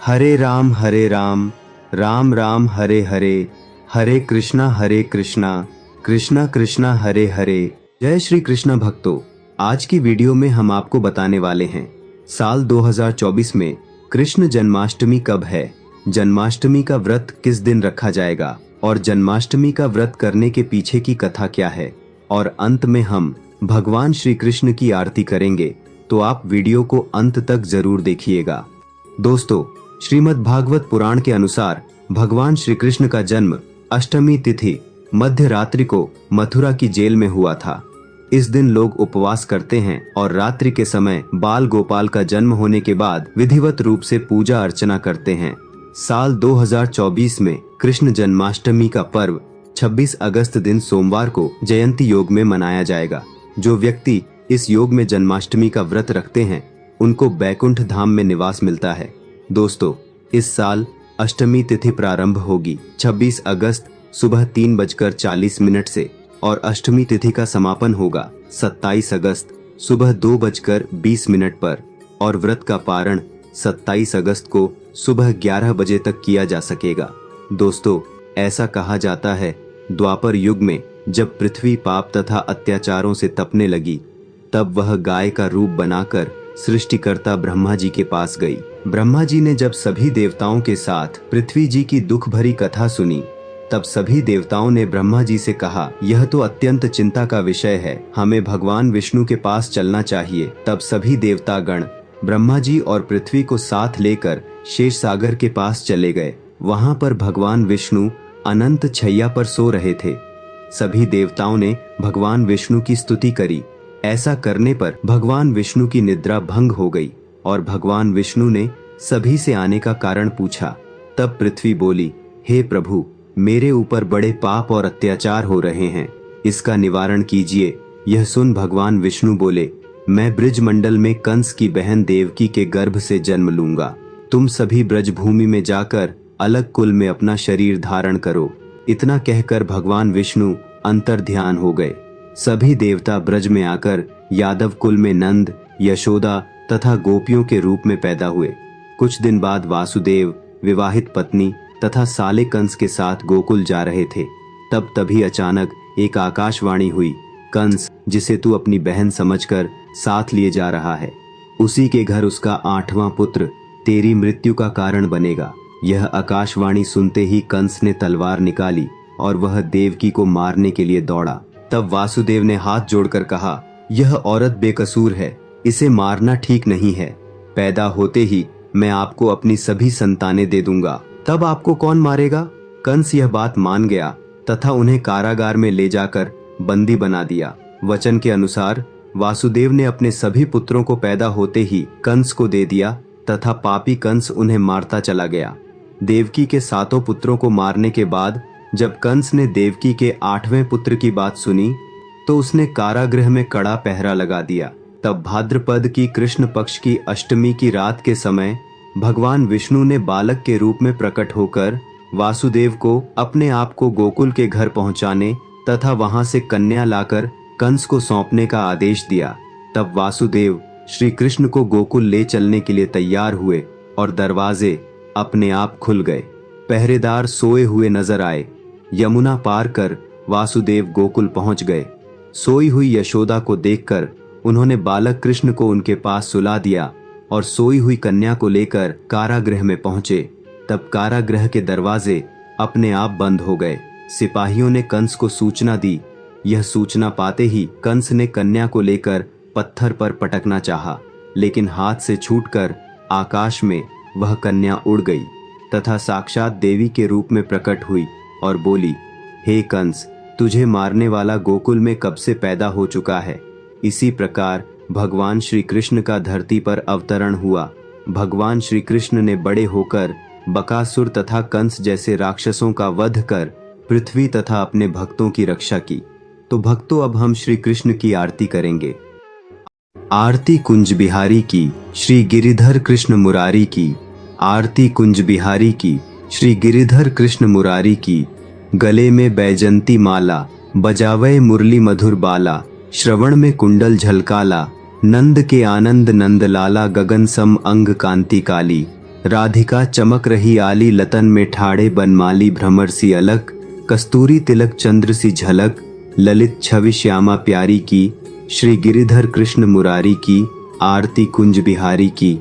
हरे राम राम राम हरे हरे, हरे कृष्णा कृष्णा कृष्णा हरे हरे। जय श्री कृष्ण भक्तों, आज की वीडियो में हम आपको बताने वाले हैं साल 2024 में कृष्ण जन्माष्टमी कब है, जन्माष्टमी का व्रत किस दिन रखा जाएगा और जन्माष्टमी का व्रत करने के पीछे की कथा क्या है, और अंत में हम भगवान श्री कृष्ण की आरती करेंगे। तो आप वीडियो को अंत तक जरूर देखिएगा। दोस्तों, श्रीमद् भागवत पुराण के अनुसार भगवान श्री कृष्ण का जन्म अष्टमी तिथि मध्य रात्रि को मथुरा की जेल में हुआ था। इस दिन लोग उपवास करते हैं और रात्रि के समय बाल गोपाल का जन्म होने के बाद विधिवत रूप से पूजा अर्चना करते हैं। साल 2024 में कृष्ण जन्माष्टमी का पर्व 26 अगस्त दिन सोमवार को जयंती योग में मनाया जाएगा। जो व्यक्ति इस योग में जन्माष्टमी का व्रत रखते हैं उनको बैकुंठ धाम में निवास मिलता है। दोस्तों, इस साल अष्टमी तिथि प्रारंभ होगी 26 अगस्त सुबह 3:40 से और अष्टमी तिथि का समापन होगा 27 अगस्त सुबह 2:20 पर और व्रत का पारण 27 अगस्त को सुबह 11 बजे तक किया जा सकेगा। दोस्तों, ऐसा कहा जाता है द्वापर युग में जब पृथ्वी पाप तथा अत्याचारों से तपने लगी तब वह गाय का रूप बनाकर सृष्टिकर्ता ब्रह्मा जी के पास गई। ब्रह्मा जी ने जब सभी देवताओं के साथ पृथ्वी जी की दुख भरी कथा सुनी तब सभी देवताओं ने ब्रह्मा जी से कहा, यह तो अत्यंत चिंता का विषय है, हमें भगवान विष्णु के पास चलना चाहिए। तब सभी देवतागण ब्रह्मा जी और पृथ्वी को साथ लेकर शेष सागर के पास चले गए। वहां पर भगवान विष्णु अनंत छैया पर सो रहे थे। सभी देवताओं ने भगवान विष्णु की स्तुति करी। ऐसा करने पर भगवान विष्णु की निद्रा भंग हो गई और भगवान विष्णु ने सभी से आने का कारण पूछा। तब पृथ्वी बोली, हे प्रभु, मेरे ऊपर बड़े पाप और अत्याचार हो रहे हैं, इसका निवारण कीजिए। यह सुन भगवान विष्णु बोले, मैं ब्रजमंडल में कंस की बहन देवकी के गर्भ से जन्म लूंगा। तुम सभी ब्रजभूमि में जाकर अलग कुल में अपना शरीर धारण करो। इतना कहकर भगवान विष्णु अंतर ध्यान हो गए। सभी देवता ब्रज में आकर यादव कुल में नंद, यशोदा तथा गोपियों के रूप में पैदा हुए। कुछ दिन बाद वासुदेव विवाहित पत्नी तथा साले कंस के साथ गोकुल जा रहे थे। तभी अचानक एक आकाशवाणी हुई, कंस, जिसे तू अपनी बहन समझकर साथ लिए जा रहा है, उसी के घर उसका 8वां पुत्र तेरी मृत्यु का कारण बनेगा। यह आकाशवाणी सुनते ही कंस ने तलवार निकाली और वह देवकी को मारने के लिए दौड़ा। तब वासुदेव ने हाथ जोड़कर कहा, यह औरत बेकसूर है, इसे मारना ठीक नहीं है। पैदा होते ही मैं आपको अपनी सभी संतानें दे दूंगा, तब आपको कौन मारेगा। कंस यह बात मान गया तथा उन्हें कारागार में ले जाकर बंदी बना दिया। वचन के अनुसार वासुदेव ने अपने सभी पुत्रों को पैदा होते ही कंस को दे दिया तथा पापी कंस उन्हें मारता चला गया। देवकी के 7 पुत्रों को मारने के बाद जब कंस ने देवकी के 8वें पुत्र की बात सुनी तो उसने कारागृह में कड़ा पहरा लगा दिया। तब भाद्रपद की कृष्ण पक्ष की अष्टमी की रात के समय भगवान विष्णु ने बालक के रूप में प्रकट होकर वासुदेव को अपने आप को गोकुल के घर पहुंचाने तथा वहां से कन्या लाकर कंस को सौंपने का आदेश दिया। तब वासुदेव श्री कृष्ण को गोकुल ले चलने के लिए तैयार हुए और दरवाजे अपने आप खुल गए। पहरेदार सोए हुए नजर आए। यमुना पार कर वासुदेव गोकुल पहुंच गए। सोई हुई यशोदा को देखकर उन्होंने बालक कृष्ण को उनके पास सुला दिया और सोई हुई कन्या को लेकर कारागृह में पहुंचे। तब कारागृह के दरवाजे अपने आप बंद हो गए। सिपाहियों ने कंस को सूचना दी। यह सूचना पाते ही कंस ने कन्या को लेकर पत्थर पर पटकना चाहा, लेकिन हाथ से छूटकर आकाश में वह कन्या उड़ गई तथा साक्षात देवी के रूप में प्रकट हुई और बोली, हे कंस, तुझे मारने वाला गोकुल में कब से पैदा हो चुका है। इसी प्रकार भगवान श्री कृष्ण का धरती पर अवतरण हुआ। भगवान श्री कृष्ण ने बड़े होकर बकासुर तथा कंस जैसे राक्षसों का वध कर पृथ्वी तथा अपने भक्तों की रक्षा की। तो भक्तों, अब हम श्री कृष्ण की आरती करेंगे। आरती कुंज बिहारी की, श्री गिरिधर कृष्ण मुरारी की। आरती कुंज बिहारी की, श्री गिरिधर कृष्ण मुरारी की। गले में बैजंती माला, बजावे मुरली मधुर बाला। श्रवण में कुंडल झलकाला, नंद के आनंद नंद लाला। गगन सम अंग कांति काली, राधिका चमक रही आली लतन में ठाड़े बनमाली भ्रमर सी अलक, कस्तूरी तिलक चंद्र सी झलक, ललित छवि श्यामा प्यारी की, श्री गिरिधर कृष्ण मुरारी की, आरती कुंज बिहारी की।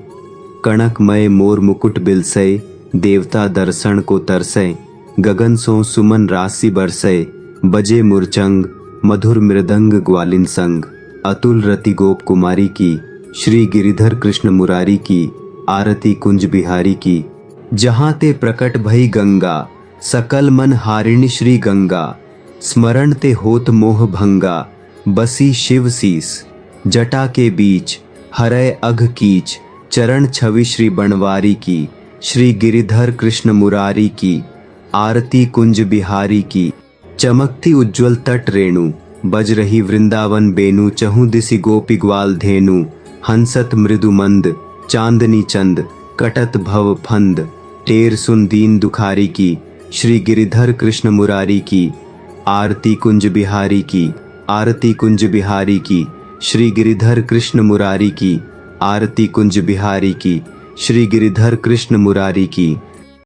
कणकमय मोर मुकुट बिलसय, देवता दर्शन को तरसय, गगन सो सुमन राशि बरसय, बजे मुरचंग मधुर मृदंग ग्वालिन संग। अतुल रति गोप कुमारी की, श्री गिरिधर कृष्ण मुरारी की, आरती कुंज बिहारी की। जहाँ ते प्रकट भई गंगा, सकल मन हारिणी श्री गंगा, स्मरण ते होत मोह भंगा, बसी शिव सीस। जटा के बीच हरय अघ कीच, चरण छवि श्री बनवारी की, श्री गिरिधर कृष्ण मुरारी की, आरती कुंज बिहारी की। चमकती उज्ज्वल तट रेणु, बज रही वृंदावन बेनु, चहु दिसि गोपी ग्वाल धेनु, हंसत मृदु मंद, चांदनी चंद, कटत भव फंद। टेर सुन दीन दुखारी की, श्री गिरिधर कृष्ण मुरारी की, आरती कुंज बिहारी की, आरती कुंज बिहारी की, श्री गिरिधर कृष्ण मुरारी की, आरती कुंज बिहारी की, श्री गिरिधर कृष्ण मुरारी की।